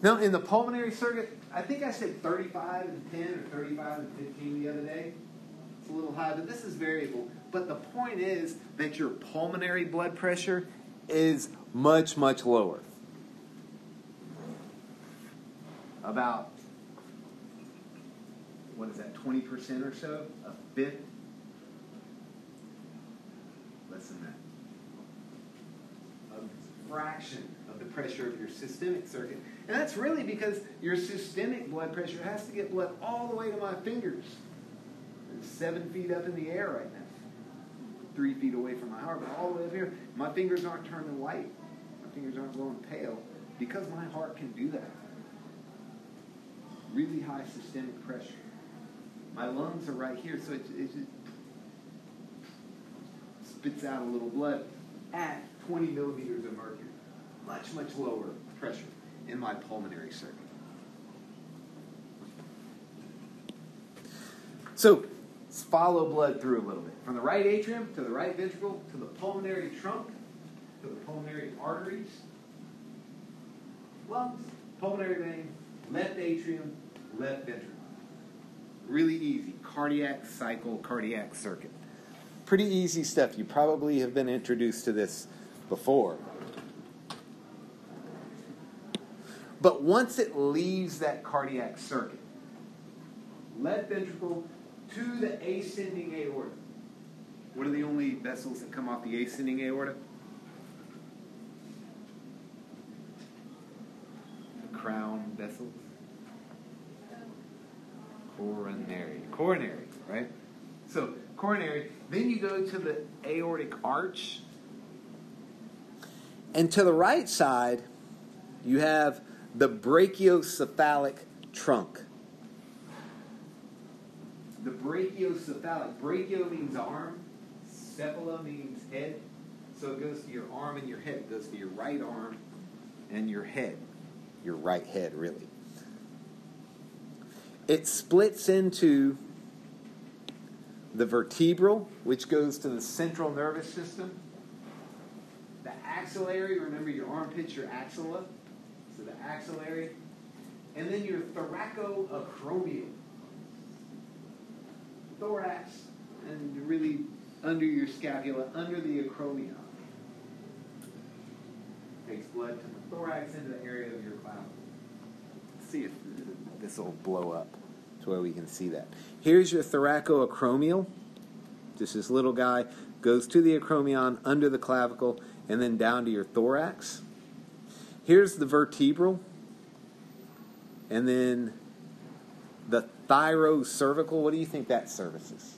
Now, in the pulmonary circuit, I think I said 35 and 10 or 35 and 15 the other day. It's a little high, but this is variable. But the point is that your pulmonary blood pressure is much, much lower. About, 20% or so? A fifth? Less than that. A fraction of the pressure of your systemic circuit. And that's really because your systemic blood pressure has to get blood all the way to my fingers. It's 7 feet up in the air right now. 3 feet away from my heart, but all the way up here. My fingers aren't turning white. My fingers aren't glowing pale because my heart can do that. Really high systemic pressure. My lungs are right here, so it just spits out a little blood at 20 millimeters of mercury. Much, much lower pressure in my pulmonary circuit. So, let's follow blood through a little bit. From the right atrium to the right ventricle to the pulmonary trunk to the pulmonary arteries, lungs, pulmonary vein, left atrium, left ventricle. Really easy. Cardiac cycle, cardiac circuit. Pretty easy stuff. You probably have been introduced to this before. But once it leaves that cardiac circuit, left ventricle to the ascending aorta. What are the only vessels that come off the ascending aorta? The crown vessels. Coronary, right? So, coronary. Then you go to the aortic arch. And to the right side, you have the brachiocephalic trunk. The brachiocephalic. Brachio means arm. Cephala means head. So it goes to your arm and your head. It goes to your right arm and your head. Your right head, really. It splits into the vertebral, which goes to the central nervous system. The axillary, remember your armpit's your axilla. So the axillary. And then your thoracoacromial. Thorax, and really under your scapula, under the acromion. Takes blood to the thorax into the area of your clavicle. Let's see if this will blow up to where we can see that. Here's your thoracoacromial. Just this little guy goes to the acromion, under the clavicle, and then down to your thorax. Here's the vertebral. And then the thyrocervical. What do you think that services?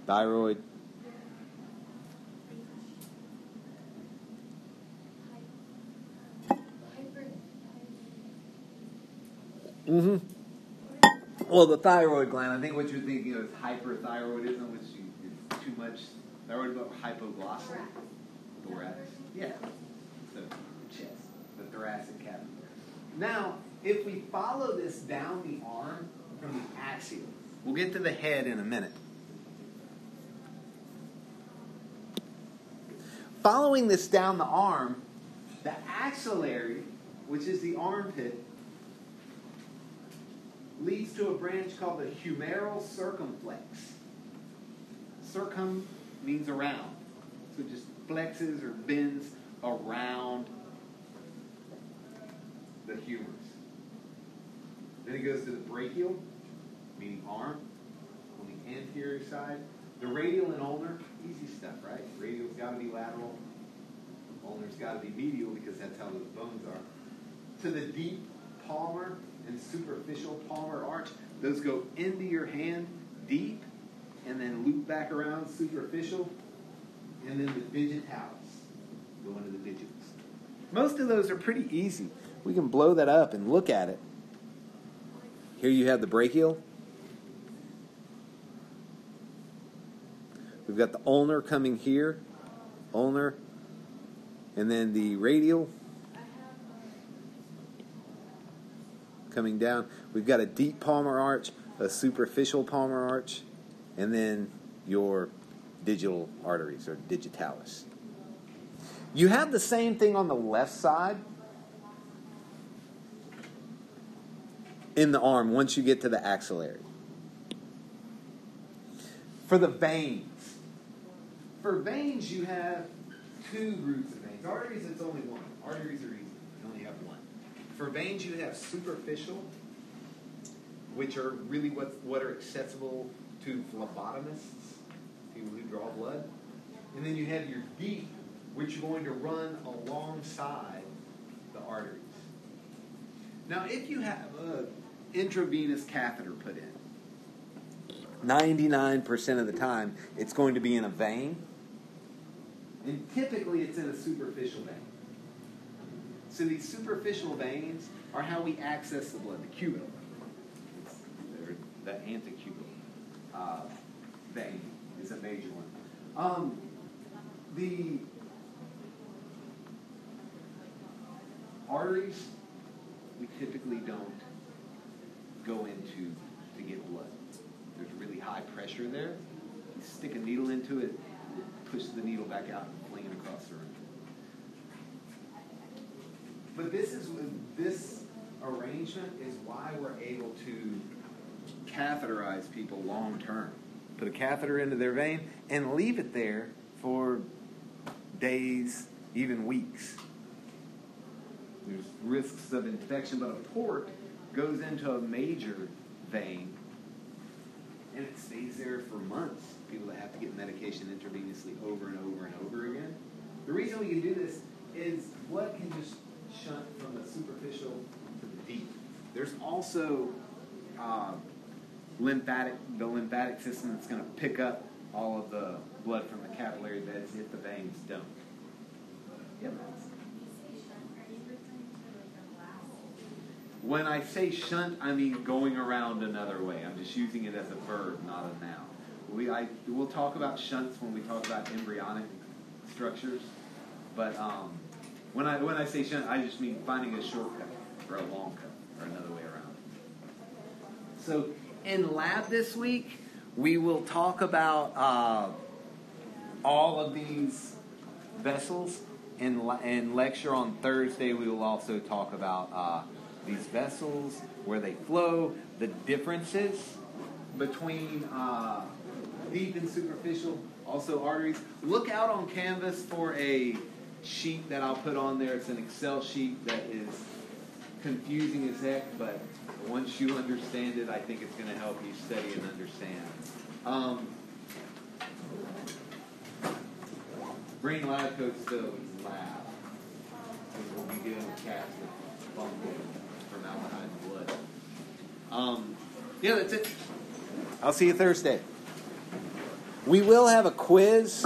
Thyroid. Well, the thyroid gland, I think what you're thinking of is hyperthyroidism, which is too much thyroid, but hypoglossal. Thorax. Yeah. The chest, the thoracic cavity. Now, if we follow this down the arm from the axial, we'll get to the head in a minute. Following this down the arm, the axillary, which is the armpit, leads to a branch called the humeral circumflex. Circum means around. So it just flexes or bends around the humors. Then it goes to the brachial, meaning arm, on the anterior side. The radial and ulnar, easy stuff, right? Radial's got to be lateral. Ulnar's got to be medial because that's how those bones are. To the deep palmar and superficial palmar arch, those go into your hand deep and then loop back around superficial. And then the digitalis go into the digits. Most of those are pretty easy. We can blow that up and look at it. Here you have the brachial. We've got the ulnar coming here. Ulnar. And then the radial coming down. We've got a deep palmar arch, a superficial palmar arch, and then your digital arteries or digitalis. You have the same thing on the left side in the arm once you get to the axillary. For the veins. For veins, you have two groups of veins. Arteries, it's only one. Arteries are easy. You only have one. For veins, you have superficial, which are really what are accessible to phlebotomists, people who draw blood. And then you have your deep, which are going to run alongside the arteries. Now, if you have an intravenous catheter put in, 99% of the time, it's going to be in a vein. And typically, it's in a superficial vein. So these superficial veins are how we access the blood. The cubital. The antecubital vein is a major one. The arteries, we typically don't go into to get blood. There's really high pressure there. You stick a needle into it, push the needle back out and fling it across the room. But this arrangement arrangement is why we're able to catheterize people long term. Put a catheter into their vein and leave it there for days, even weeks. There's risks of infection, but a port goes into a major vein and it stays there for months. People that have to get medication intravenously over and over and over again. The reason we can do this is blood can just shunt from the superficial to the deep. There's also the lymphatic system that's going to pick up all of the blood from the capillary beds if the veins don't. Yep. When I say shunt, I mean going around another way. I'm just using it as a verb, not a noun. We'll talk about shunts when we talk about embryonic structures, but when I say shunt, I just mean finding a shortcut or a long cut or another way around. So in lab this week, we will talk about all of these vessels. In lecture on Thursday, we will also talk about these vessels, where they flow, the differences between deep and superficial, also arteries. Look out on Canvas for a sheet that I'll put on there. It's an Excel sheet that is confusing as heck, but once you understand it, I think it's going to help you study and understand. Bring lab coats to lab, because we'll be dealing with cats with fungal formaldehyde in blood. Yeah, that's it. I'll see you Thursday. We will have a quiz.